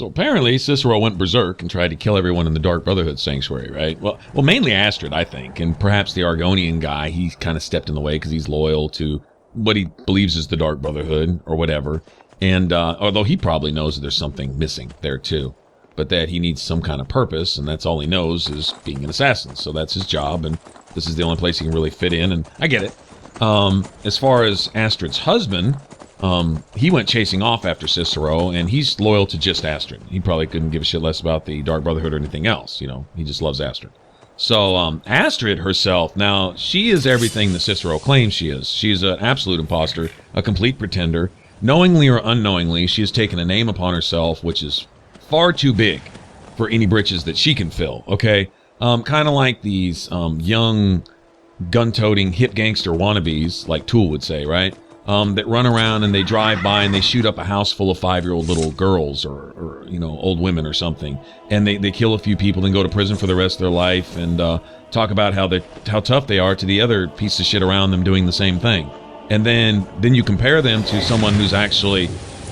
So apparently Cicero went berserk and tried to kill everyone in the Dark Brotherhood sanctuary, right? Well, mainly Astrid, I think, and perhaps the Argonian guy. He kind of stepped in the way because he's loyal to what he believes is the Dark Brotherhood or whatever. And although he probably knows that there's something missing there too, but that he needs some kind of purpose, and that's all he knows is being an assassin. So that's his job, and this is the only place he can really fit in, and I get it. As far as Astrid's husband, he went chasing off after Cicero, and he's loyal to just Astrid. He probably couldn't give a shit less about the Dark Brotherhood or anything else, you know. He just loves Astrid. So, Astrid herself, now, she is everything that Cicero claims she is. She's an absolute imposter, a complete pretender. Knowingly or unknowingly, she has taken a name upon herself, which is far too big for any britches that she can fill, okay? Kind of like these young, gun-toting, hip gangster wannabes, like Tool would say, right? That run around and they drive by and they shoot up a house full of 5-year-old little girls or you know, old women or something. And they kill a few people and go to prison for the rest of their life and talk about how tough they are to the other piece of shit around them doing the same thing. And then you compare them to someone who's actually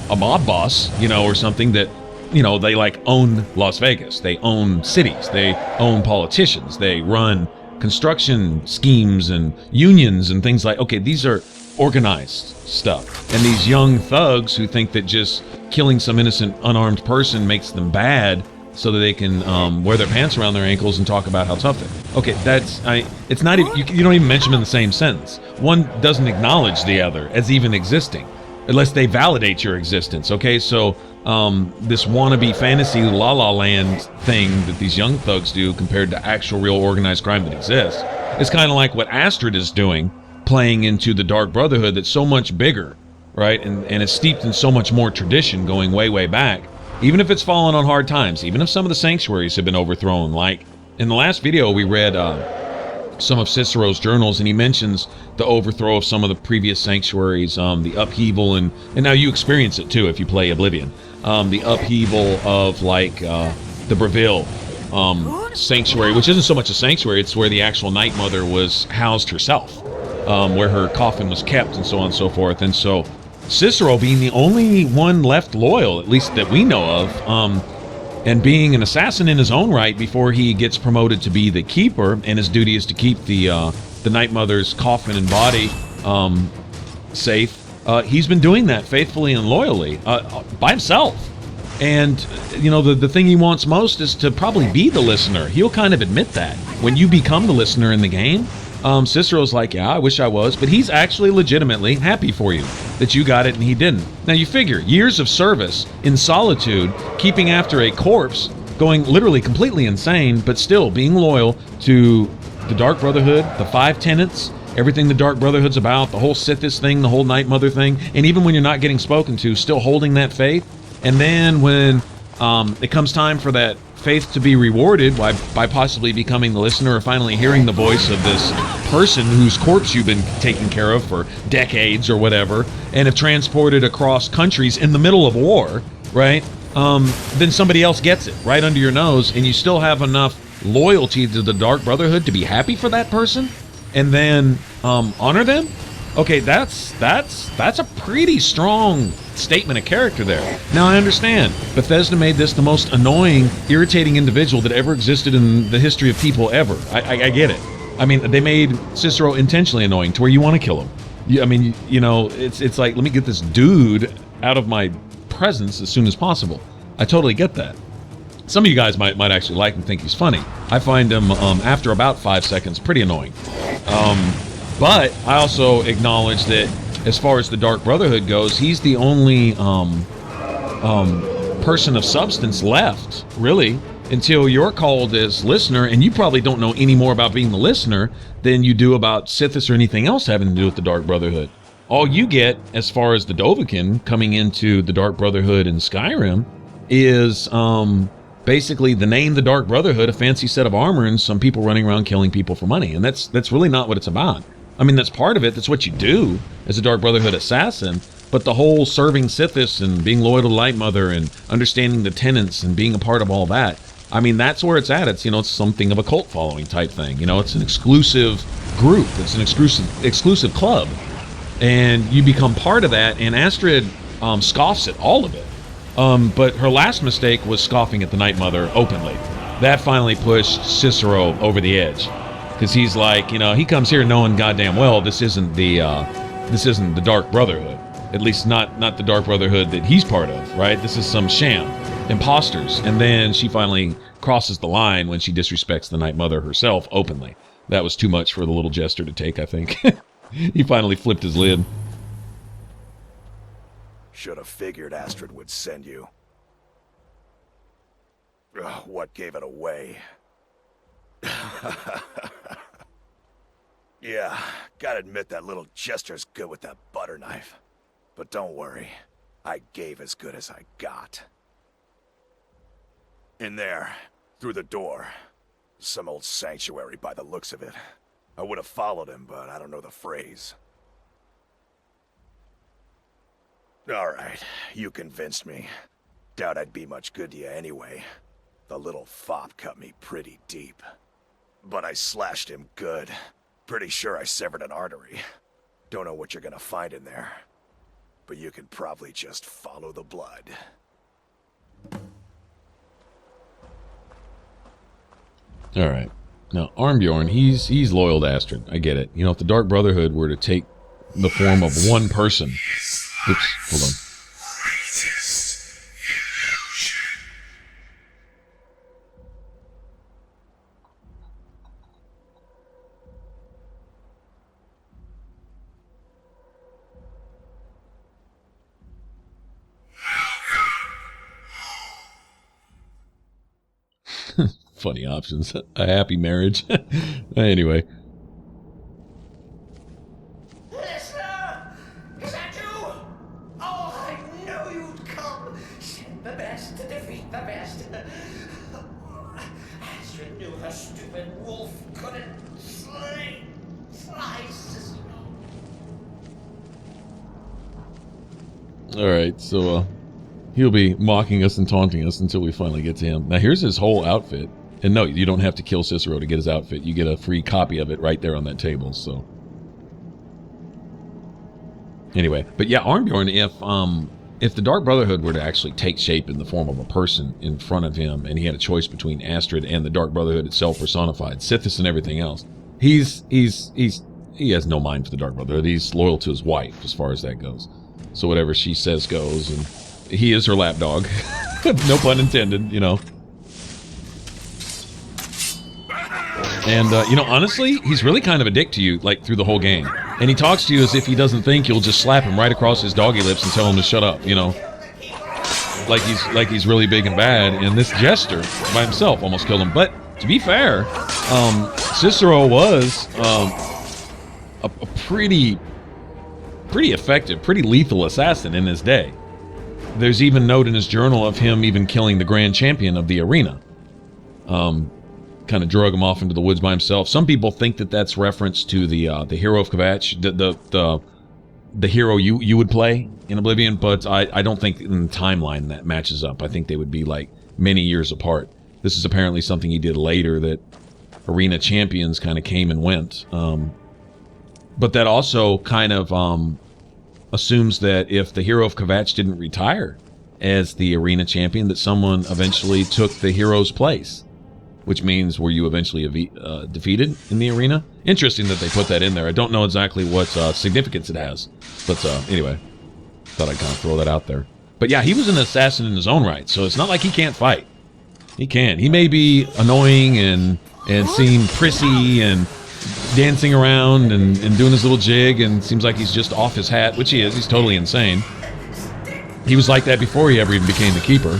a mob boss, you know, or something that, you know, they like own Las Vegas. They own cities. They own politicians. They run construction schemes and unions and things like, okay, these are organized stuff. And these young thugs who think that just killing some innocent unarmed person makes them bad so that they can wear their pants around their ankles and talk about how tough they are. Okay, it's not even, you don't even mention them in the same sentence. One doesn't acknowledge the other as even existing unless they validate your existence. Okay, so this wannabe fantasy la la land thing that these young thugs do compared to actual real organized crime that exists is kind of like what Astrid is doing, playing into the Dark Brotherhood that's so much bigger, right? And is steeped in so much more tradition going way, way back. Even if it's fallen on hard times, even if some of the sanctuaries have been overthrown. Like, in the last video, we read some of Cicero's journals, and he mentions the overthrow of some of the previous sanctuaries, the upheaval, and now you experience it too if you play Oblivion. The upheaval of, like, the Breville sanctuary, which isn't so much a sanctuary, it's where the actual Night Mother was housed herself. Where her coffin was kept and so on and so forth. And so Cicero being the only one left loyal, at least that we know of, and being an assassin in his own right before he gets promoted to be the keeper, and his duty is to keep the Night Mother's coffin and body safe, he's been doing that faithfully and loyally by himself. And, you know, the thing he wants most is to probably be the listener. He'll kind of admit that. When you become the listener in the game, Cicero's like, yeah, I wish I was, but he's actually legitimately happy for you that you got it and he didn't. Now you figure, years of service in solitude, keeping after a corpse, going literally completely insane, but still being loyal to the Dark Brotherhood, the 5 tenets, everything the Dark Brotherhood's about, the whole Sithis thing, the whole Night Mother thing, and even when you're not getting spoken to, still holding that faith. And then when it comes time for that faith to be rewarded by possibly becoming the listener or finally hearing the voice of this person whose corpse you've been taking care of for decades or whatever, and have transported across countries in the middle of war, right? Then somebody else gets it right under your nose, and you still have enough loyalty to the Dark Brotherhood to be happy for that person, and then honor them. Okay, that's a pretty strong statement of character there. Now I understand, Bethesda made this the most annoying, irritating individual that ever existed in the history of people ever. I get it. I mean, they made Cicero intentionally annoying to where you want to kill him. I mean, you know, it's like, let me get this dude out of my presence as soon as possible. I totally get that. Some of you guys might actually like and think he's funny. I find him, after about 5 seconds, pretty annoying. But I also acknowledge that as far as the Dark Brotherhood goes, he's the only person of substance left, really, until you're called as listener, and you probably don't know any more about being the listener than you do about Sithis or anything else having to do with the Dark Brotherhood. All you get, as far as the Dovahkiin coming into the Dark Brotherhood in Skyrim, is basically the name the Dark Brotherhood, a fancy set of armor, and some people running around killing people for money. And that's really not what it's about. I mean, that's part of it. That's what you do as a Dark Brotherhood assassin. But the whole serving Sithis and being loyal to Light Mother and understanding the tenets and being a part of all that, I mean, that's where it's at. It's, you know, it's something of a cult following type thing. You know, it's an exclusive group. It's an exclusive club. And you become part of that. And Astrid scoffs at all of it. But her last mistake was scoffing at the Night Mother openly. That finally pushed Cicero over the edge, because he's like, you know, he comes here knowing goddamn well this isn't the Dark Brotherhood. At least not the Dark Brotherhood that he's part of, right? This is some sham, imposters. And then she finally crosses the line when she disrespects the Night Mother herself openly. That was too much for the little jester to take, I think. He finally flipped his lid. Should have figured Astrid would send you. Ugh, what gave it away? Yeah, gotta admit that little jester's good with that butter knife. But don't worry, I gave as good as I got. In there, through the door. Some old sanctuary by the looks of it. I would have followed him, but I don't know the phrase. Alright, you convinced me. Doubt I'd be much good to you anyway. The little fop cut me pretty deep. But I slashed him good. Pretty sure I severed an artery. Don't know what you're gonna find in there. But you can probably just follow the blood. Alright. Now, Armbjorn, he's loyal to Astrid. I get it. You know, if the Dark Brotherhood were to take the form of one person... Oops, hold on. Funny options. A happy marriage. Anyway. Listener! Is that you? Oh, I knew you'd come. Send the best to defeat the best. Astrid knew her stupid wolf couldn't slay Cicero. Alright, so, he'll be mocking us and taunting us until we finally get to him. Now, here's his whole outfit. And no, you don't have to kill Cicero to get his outfit. You get a free copy of it right there on that table, so. Anyway, but yeah, Armbjorn, if the Dark Brotherhood were to actually take shape in the form of a person in front of him, and he had a choice between Astrid and the Dark Brotherhood itself personified, Sithis and everything else, he has no mind for the Dark Brotherhood. He's loyal to his wife as far as that goes. So whatever she says goes, and he is her lapdog. No pun intended, you know. And, you know, honestly, he's really kind of a dick to you, like, through the whole game. And he talks to you as if he doesn't think you'll just slap him right across his doggy lips and tell him to shut up, you know. Like he's really big and bad. And this jester, by himself, almost killed him. But, to be fair, Cicero was a pretty effective, pretty lethal assassin in his day. There's even note in his journal of him even killing the grand champion of the arena. Kind of drug him off into the woods by himself. Some people think that that's reference to the hero of Kvatch, the hero you would play in Oblivion, but I don't think in the timeline that matches up. I think they would be like many years apart. This is apparently something he did later that arena champions kind of came and went. But that also kind of assumes that if the hero of Kvatch didn't retire as the arena champion, that someone eventually took the hero's place. Which means, were you eventually defeated in the arena? Interesting that they put that in there. I don't know exactly what significance it has. But anyway, thought I'd kind of throw that out there. But yeah, he was an assassin in his own right, so it's not like he can't fight. He can. He may be annoying and seem prissy and dancing around and doing his little jig and seems like he's just off his hat, which he is. He's totally insane. He was like that before he ever even became the keeper.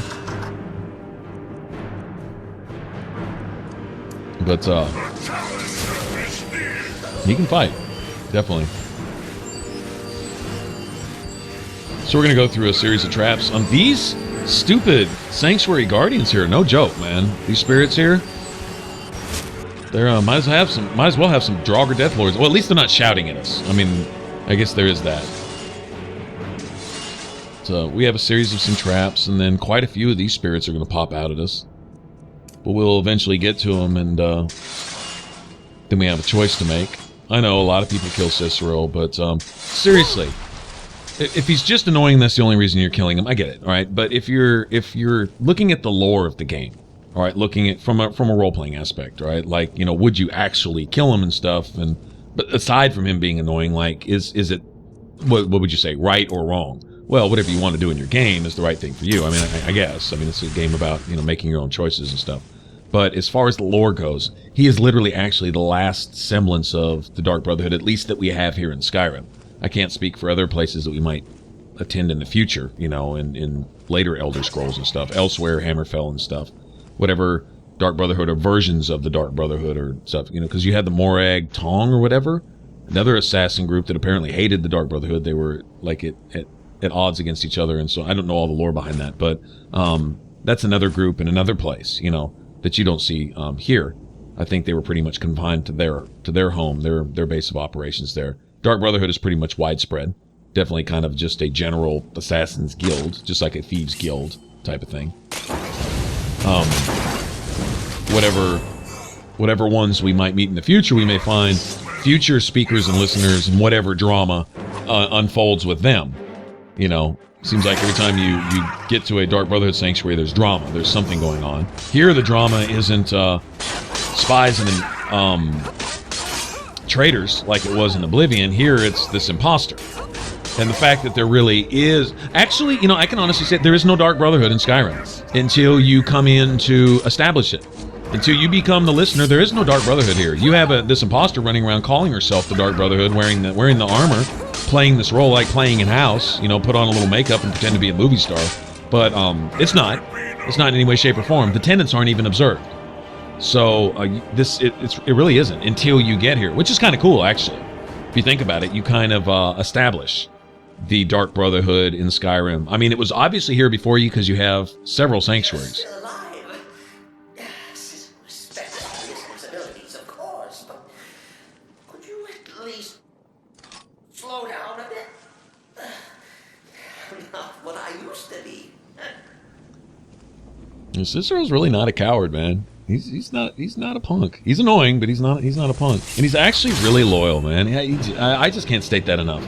But, he can fight. Definitely. So we're going to go through a series of traps on these stupid Sanctuary Guardians here. No joke, man. These spirits here, they're, might as well have some Draugr Deathlords. Well, at least they're not shouting at us. I mean, I guess there is that. So we have a series of some traps, and then quite a few of these spirits are going to pop out at us. But we'll eventually get to them, and then we have a choice to make. I know a lot of people kill Cicero, but seriously, if he's just annoying, that's the only reason you're killing him. I get it, all right. But if you're looking at the lore of the game, all right, looking at from a role playing aspect, right? Like, you know, would you actually kill him and stuff? And but aside from him being annoying, like, is it what would you say, right or wrong? Well, whatever you want to do in your game is the right thing for you. I mean, I guess. I mean, it's a game about, you know, making your own choices and stuff. But as far as the lore goes, he is literally actually the last semblance of the Dark Brotherhood, at least that we have here in Skyrim. I can't speak for other places that we might attend in the future, you know, in later Elder Scrolls and stuff, elsewhere, Hammerfell and stuff. Whatever Dark Brotherhood or versions of the Dark Brotherhood or stuff, you know, because you had the Morag Tong or whatever, another assassin group that apparently hated the Dark Brotherhood. They were like at odds against each other, and so I don't know all the lore behind that, but that's another group in another place, you know, that you don't see here. I think they were pretty much confined to their home, their base of operations there. Dark Brotherhood is pretty much widespread, definitely kind of just a general assassins guild, just like a thieves guild type of thing. Whatever ones we might meet in the future, we may find future speakers and listeners, and whatever drama unfolds with them. You know, seems like every time you get to a Dark Brotherhood sanctuary, there's drama. There's something going on. Here, the drama isn't spies and traitors like it was in Oblivion. Here, it's this imposter. And the fact that there really is... Actually, you know, I can honestly say there is no Dark Brotherhood in Skyrim until you come in to establish it. Until you become the listener, there is no Dark Brotherhood here. You have this imposter running around calling herself the Dark Brotherhood, wearing the armor, playing this role like playing in house, you know, put on a little makeup and pretend to be a movie star. But it's not. It's not in any way, shape, or form. The tenants aren't even observed. So it really isn't until you get here, which is kind of cool, actually. If you think about it, you kind of establish the Dark Brotherhood in Skyrim. I mean, it was obviously here before you because you have several sanctuaries. Still alive. Respect his responsibilities, of course, but could you at least slow down a bit? Not what I used to be. Cicero's really not a coward, man. He's not a punk. He's annoying, but he's not a punk, and he's actually really loyal, man. I just can't state that enough.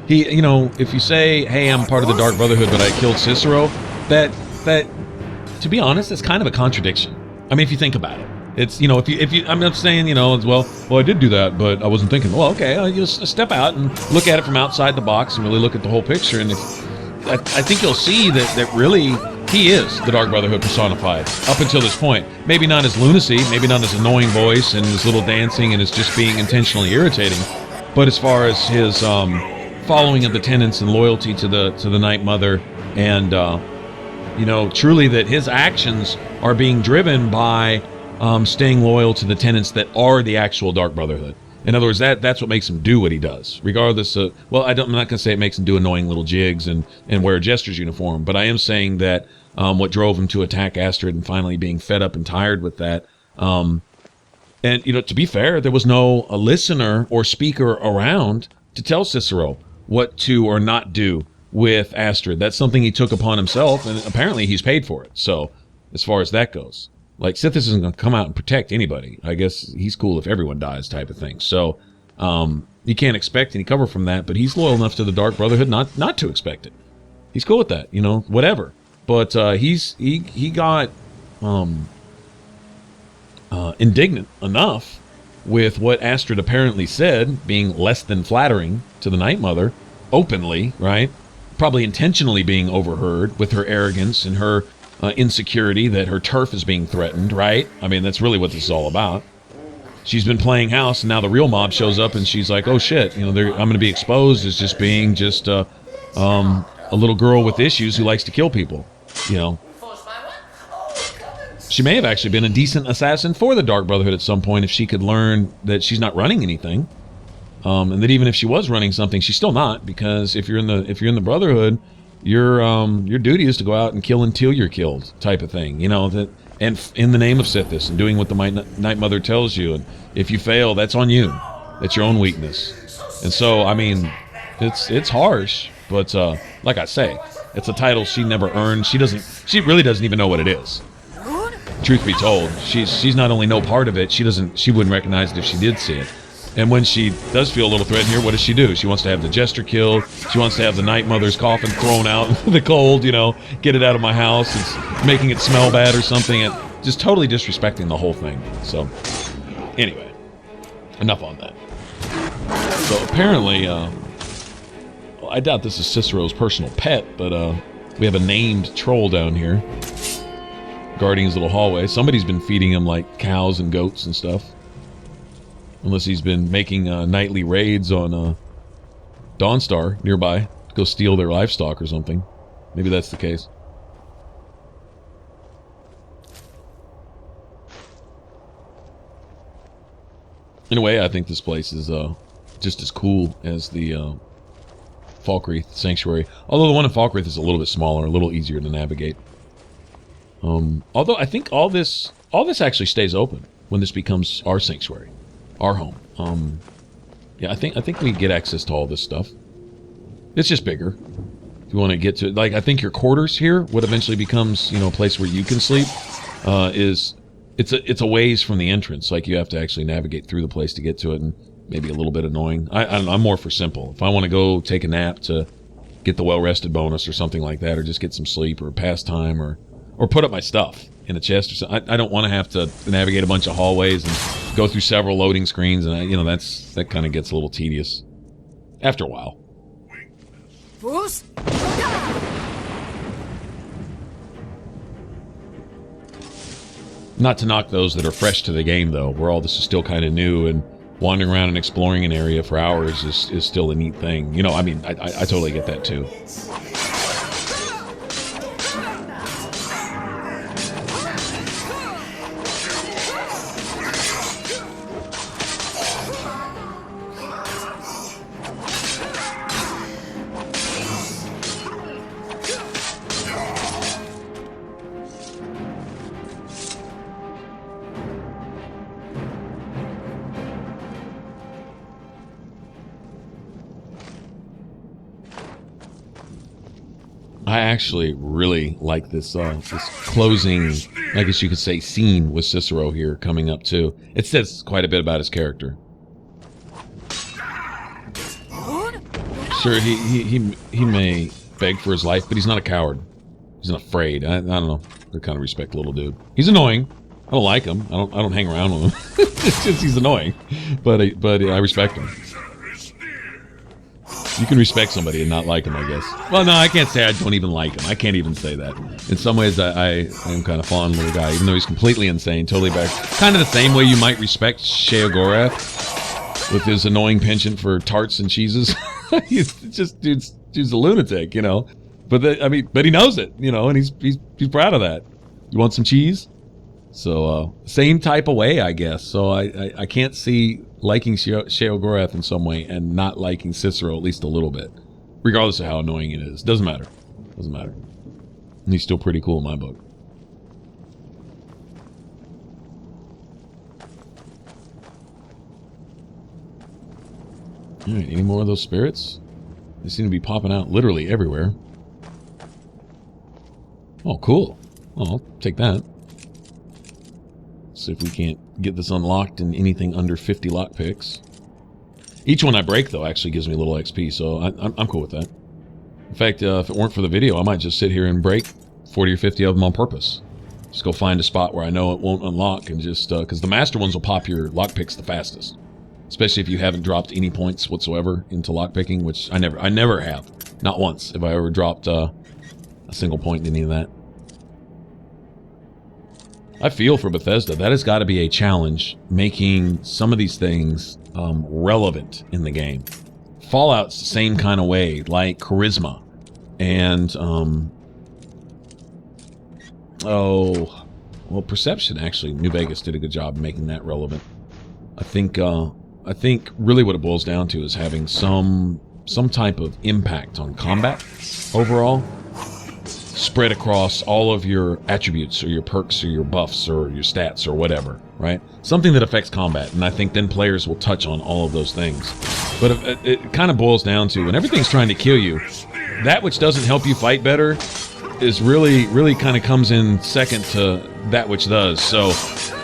He, you know, if you say, "Hey, I'm part of the Dark Brotherhood, but I killed Cicero," that to be honest, it's kind of a contradiction. I mean, if you think about it, it's, you know, if you, I'm not saying, you know, well, I did do that, but I wasn't thinking. Well, okay, you just step out and look at it from outside the box and really look at the whole picture, and I think you'll see that really he is the Dark Brotherhood personified up until this point. Maybe not his lunacy, maybe not his annoying voice and his little dancing and his just being intentionally irritating, but as far as his following of the tenants and loyalty to the Night Mother, and you know, truly that his actions are being driven by staying loyal to the tenants that are the actual Dark Brotherhood. In other words, that's what makes him do what he does, regardless of, well, I'm not going to say it makes him do annoying little jigs and wear a jester's uniform, but I am saying that what drove him to attack Astrid and finally being fed up and tired with that. And, you know, to be fair, there was no a listener or speaker around to tell Cicero what to or not do with Astrid. That's something he took upon himself, and apparently he's paid for it. So as far as that goes, like, Sithis isn't going to come out and protect anybody. I guess he's cool if everyone dies type of thing. So you can't expect any cover from that, but he's loyal enough to the Dark Brotherhood not to expect it. He's cool with that, you know, whatever. But he got indignant enough with what Astrid apparently said, being less than flattering to the Night Mother, openly, right? Probably intentionally being overheard with her arrogance and her insecurity that her turf is being threatened, right? I mean, that's really what this is all about. She's been playing house, and now the real mob shows up, and she's like, oh shit, you know, I'm going to be exposed as just being just a little girl with issues who likes to kill people, you know. She may have actually been a decent assassin for the Dark Brotherhood at some point if she could learn that she's not running anything, and that even if she was running something, she's still not, because if you're in the Brotherhood, your duty is to go out and kill until you're killed, type of thing, you know, that, and in the name of Sithis, and doing what the Night Mother tells you, and if you fail, that's on you. That's your own weakness. And so, I mean, it's harsh, but like I say, it's a title she never earned. She really doesn't even know what it is. Truth be told, she's not only no part of it, she wouldn't recognize it if she did see it. And when she does feel a little threatened here, what does she do? She wants to have the Jester killed. She wants to have the Night Mother's coffin thrown out in the cold, you know, get it out of my house. It's making it smell bad or something. And just totally disrespecting the whole thing. So, anyway, enough on that. So, apparently, well, I doubt this is Cicero's personal pet, but we have a named troll down here guarding his little hallway. Somebody's been feeding him, like, cows and goats and stuff. Unless he's been making nightly raids on Dawnstar nearby to go steal their livestock or something. Maybe that's the case. In a way, I think this place is just as cool as the Falkreath Sanctuary. Although the one in Falkreath is a little bit smaller, a little easier to navigate. Although I think all this actually stays open when this becomes our sanctuary. Our home. Yeah, I think we get access to all this stuff. It's just bigger. If you want to get to it, like, I think your quarters here, what eventually becomes, you know, a place where you can sleep, it's a ways from the entrance. Like, you have to actually navigate through the place to get to it, and maybe a little bit annoying. I'm more for simple. If I want to go take a nap to get the well-rested bonus or something like that, or just get some sleep or pass time, or put up my stuff in a chest or something. I don't want to have to navigate a bunch of hallways and go through several loading screens, and you know, that kind of gets a little tedious after a while. Not to knock those that are fresh to the game, though, where all this is still kind of new, and wandering around and exploring an area for hours is still a neat thing. You know, I mean, I totally get that too. I actually really like this this closing, I guess you could say, scene with Cicero here coming up too. It says quite a bit about his character. Sure, he may beg for his life, but he's not a coward. He's not afraid. I don't know. I kind of respect the little dude. He's annoying. I don't like him. I don't hang around with him. It's just he's annoying, but I respect him. You can respect somebody and not like him, I guess. Well, no, I can't say I don't even like him. I can't even say that. In some ways, I am kind of fond of the guy, even though he's completely insane, totally back. Kind of the same way you might respect Sheogorath with his annoying penchant for tarts and cheeses. He's just dude's a lunatic, you know. But he knows it, you know, and he's proud of that. You want some cheese? So same type of way, I guess. So I can't see liking Sheogorath in some way and not liking Cicero at least a little bit, regardless of how annoying it is. Doesn't matter. Doesn't matter. And he's still pretty cool in my book. All right, any more of those spirits? They seem to be popping out literally everywhere. Oh, cool. Oh, I'll take that. See if we can't get this unlocked in anything under 50 lockpicks. Each one I break, though, actually gives me a little XP, so I'm cool with that. In fact, if it weren't for the video, I might just sit here and break 40 or 50 of them on purpose. Just go find a spot where I know it won't unlock, and just because the master ones will pop your lockpicks the fastest, especially if you haven't dropped any points whatsoever into lockpicking, which I never have. Not once have I ever dropped a single point in any of that. I feel for Bethesda. That has got to be a challenge, making some of these things relevant in the game. Fallout's the same kind of way, like charisma. And, perception, actually. New Vegas did a good job making that relevant. I think really what it boils down to is having some type of impact on combat overall, spread across all of your attributes or your perks or your buffs or your stats or whatever, right? Something that affects combat, and I think then players will touch on all of those things. But it kind of boils down to, when everything's trying to kill you, that which doesn't help you fight better is really kind of comes in second to that which does. So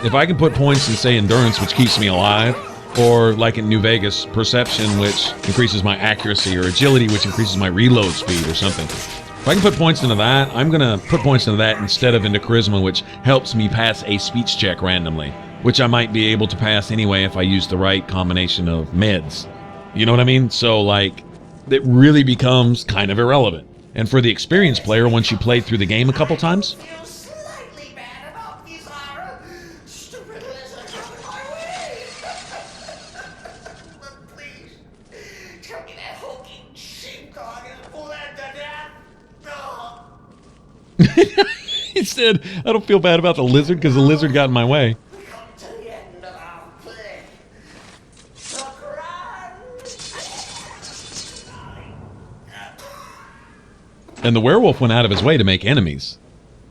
if I can put points in, say, endurance, which keeps me alive, Or like in New Vegas, perception, which increases my accuracy, or agility, which increases my reload speed or something. If I can put points into that, I'm going to put points into that instead of into charisma, which helps me pass a speech check randomly, which I might be able to pass anyway if I use the right combination of meds. You know what I mean? So, like, it really becomes kind of irrelevant. And for the experienced player, once you play through the game a couple times, Feel slightly bad about these stupid lizards on my way. But please, tell me that hulking sheepdog is bled to death. Oh. he said, I don't feel bad about the lizard because the lizard got in my way. We come to the end of our play. The grand And the werewolf went out of his way to make enemies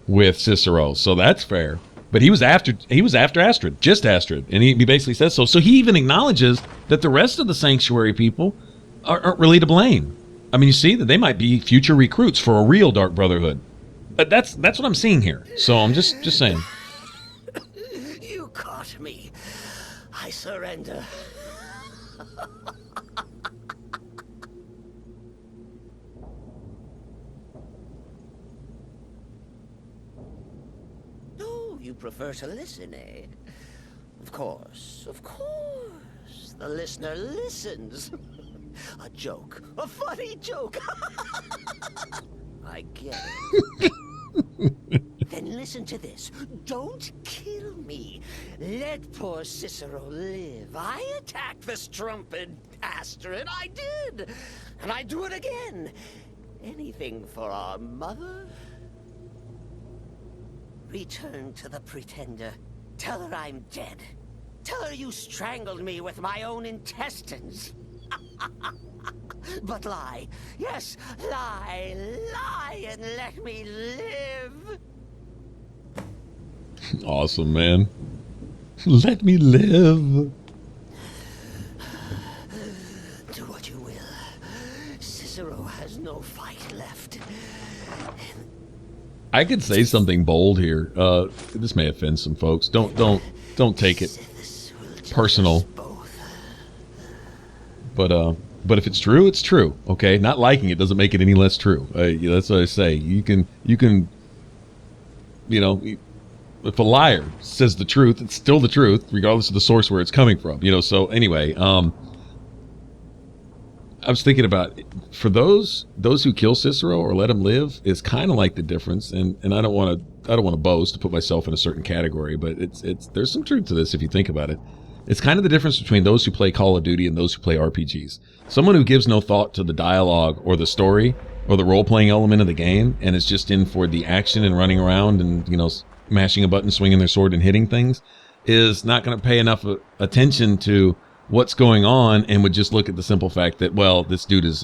with Cicero, so that's fair. But he was after Astrid, just Astrid, and he basically says so. So he even acknowledges that the rest of the sanctuary people aren't really to blame. I mean, you see that they might be future recruits for a real Dark Brotherhood. But that's what I'm seeing here. So I'm just saying. You caught me. I surrender. Oh, you prefer to listen, eh? Of course, of course. The listener listens. A joke. A funny joke. I get it. Then listen to this. Don't kill me. Let poor Cicero live. I attacked the strumpet Astrid. I did. And I do it again. Anything for our mother? Return to the Pretender. Tell her I'm dead. Tell her you strangled me with my own intestines. But lie. Yes, lie. Lie and let me live. Awesome, man. Let me live. Do what you will. Cicero has no fight left. I could say something bold here. This may offend some folks. Don't take it This will judge personal. us both. But if it's true, it's true. Okay, not liking it doesn't make it any less true. That's what I say. You can, you know, if a liar says the truth, it's still the truth, regardless of the source where it's coming from. You know. So anyway, I was thinking about for those who kill Cicero or let him live is kind of like the difference. And I don't want to boast to put myself in a certain category, but there's some truth to this if you think about it. It's kind of the difference between those who play Call of Duty and those who play RPGs. Someone who gives no thought to the dialogue or the story or the role-playing element of the game and is just in for the action and running around and, you know, mashing a button, swinging their sword and hitting things is not going to pay enough attention to what's going on and would just look at the simple fact that, well, this dude is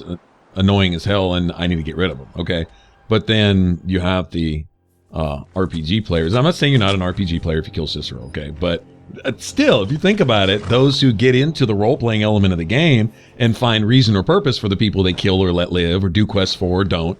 annoying as hell and I need to get rid of him. Okay. But then you have the RPG players. I'm not saying you're not an RPG player if you kill Cicero. Okay. But still, if you think about it, those who get into the role-playing element of the game and find reason or purpose for the people they kill or let live or do quests for or don't,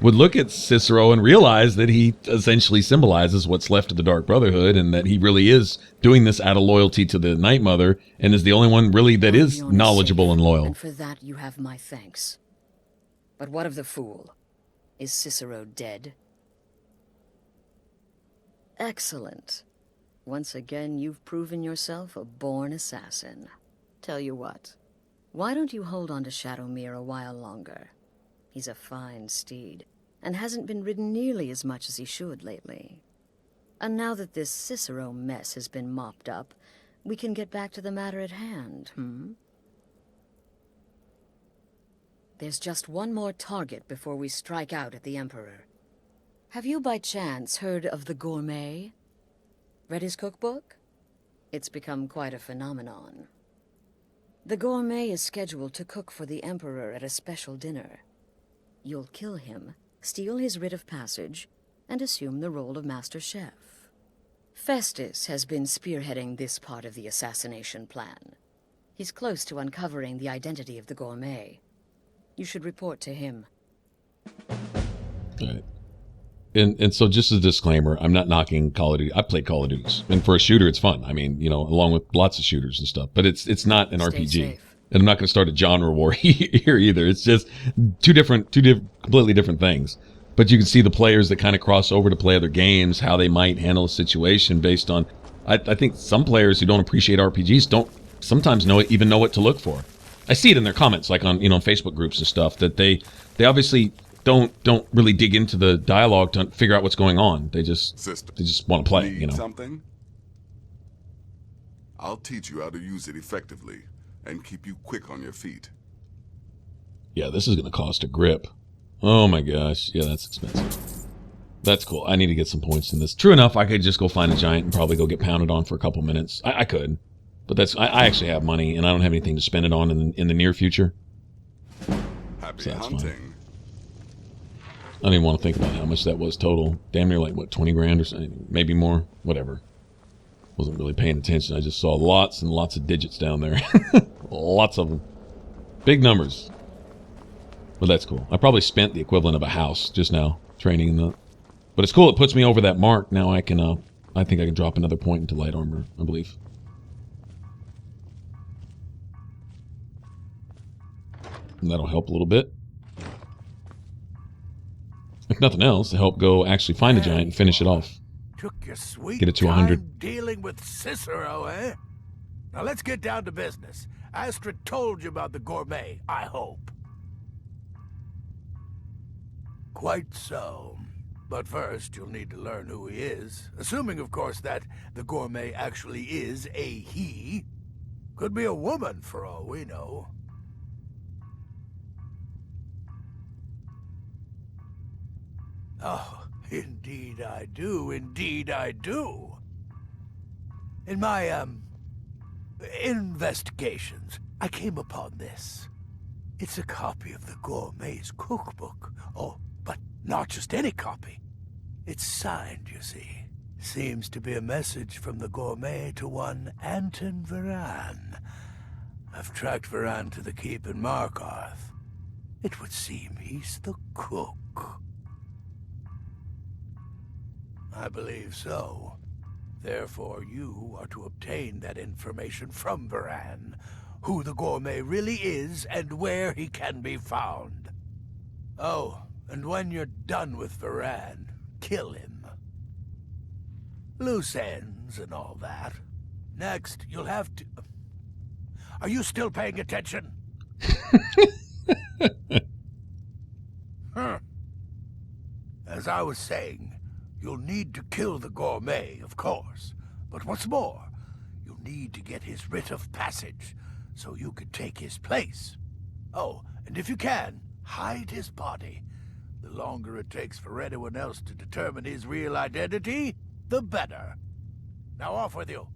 would look at Cicero and realize that he essentially symbolizes what's left of the Dark Brotherhood and that he really is doing this out of loyalty to the Night Mother and is the only one really that is knowledgeable and loyal. And for that you have my thanks. But what of the fool? Is Cicero dead? Excellent. Once again, you've proven yourself a born assassin. Tell you what, why don't you hold on to Shadowmere a while longer? He's a fine steed, and hasn't been ridden nearly as much as he should lately. And now that this Cicero mess has been mopped up, we can get back to the matter at hand, There's just one more target before we strike out at the Emperor. Have you by chance heard of the Gourmet? Read his cookbook? It's become quite a phenomenon. The Gourmet is scheduled to cook for the Emperor at a special dinner. You'll kill him, steal his writ of passage, and assume the role of Master Chef. Festus has been spearheading this part of the assassination plan. He's close to uncovering the identity of the Gourmet. You should report to him. Right. And so just as a disclaimer, I'm not knocking Call of Duty. I played Call of Duty, and for a shooter, it's fun. I mean, you know, along with lots of shooters and stuff. But it's not an Stay RPG, safe. and I'm not going to start a genre war here either. It's just two completely different things. But you can see the players that kind of cross over to play other games, how they might handle a situation based on. I think some players who don't appreciate RPGs don't sometimes even know what to look for. I see it in their comments, like on Facebook groups and stuff, that they obviously don't really dig into the dialogue to figure out what's going on. They just want to play, Need something? I'll teach you how to use it effectively and keep you quick on your feet. Yeah, this is going to cost a grip. Oh my gosh. Yeah, that's expensive. That's cool. I need to get some points in this. True enough, I could just go find a giant and probably go get pounded on for a couple minutes. I could. But I actually have money, and I don't have anything to spend it on in the near future. Happy So that's hunting. fine. I don't even want to think about how much that was total. Damn near like, what, 20 grand or something? Maybe more? Whatever. Wasn't really paying attention. I just saw lots and lots of digits down there. Lots of them. Big numbers. But that's cool. I probably spent the equivalent of a house just now training in that. But it's cool. It puts me over that mark. Now I can, I think I can drop another point into light armor, I believe. And that'll help a little bit. If nothing else, to help go actually find a giant and finish it off. Took your sweet Get it to 100. time dealing with Cicero, eh? Now let's get down to business. Astrid told you about the Gourmet, I hope. Quite so. But first, you'll need to learn who he is. Assuming, of course, that the Gourmet actually is a he. Could be a woman, for all we know. Oh, indeed I do. Indeed I do. In my, investigations, I came upon this. It's a copy of the Gourmet's cookbook. Oh, but not just any copy. It's signed, you see. Seems to be a message from the Gourmet to one Anton Varan. I've tracked Varan to the keep in Markarth. It would seem he's the cook. I believe so. Therefore, you are to obtain that information from Varan, who the Gourmet really is and where he can be found. Oh, and when you're done with Varan, kill him. Loose ends and all that. Next, you'll have to... Are you still paying attention? Huh. As I was saying, you'll need to kill the Gourmet, of course. But what's more, you'll need to get his writ of passage, so you can take his place. Oh, and if you can, hide his body. The longer it takes for anyone else to determine his real identity, the better. Now off with you.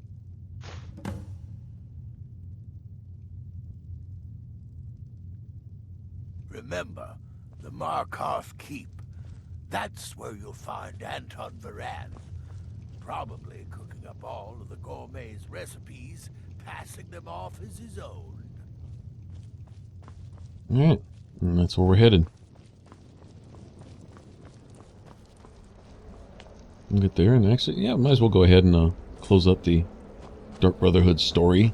Remember, the Markarth Keep. That's where you'll find Anton Varan. Probably cooking up all of the Gourmet's recipes, passing them off as his own. Alright, and that's where we're headed. We'll get there, and actually, yeah, might as well go ahead and close up the Dark Brotherhood story.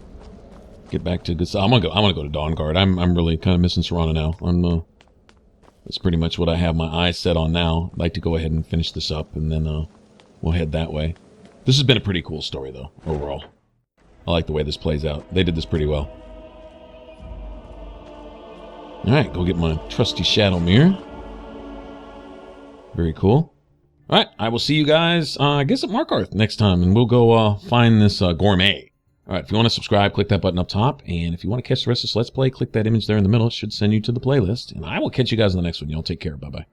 Get back to good stuff. I want to go to Dawnguard. I'm really kind of missing Serana now. That's pretty much what I have my eyes set on now. I'd like to go ahead and finish this up, and then we'll head that way. This has been a pretty cool story, though, overall. I like the way this plays out. They did this pretty well. Alright, go get my trusty shadow mirror. Very cool. Alright, I will see you guys, I guess at Markarth next time, and we'll go find this Gourmet. Alright, if you want to subscribe, click that button up top, and if you want to catch the rest of this Let's Play, click that image there in the middle. It should send you to the playlist, and I will catch you guys in the next one. Y'all take care. Bye-bye.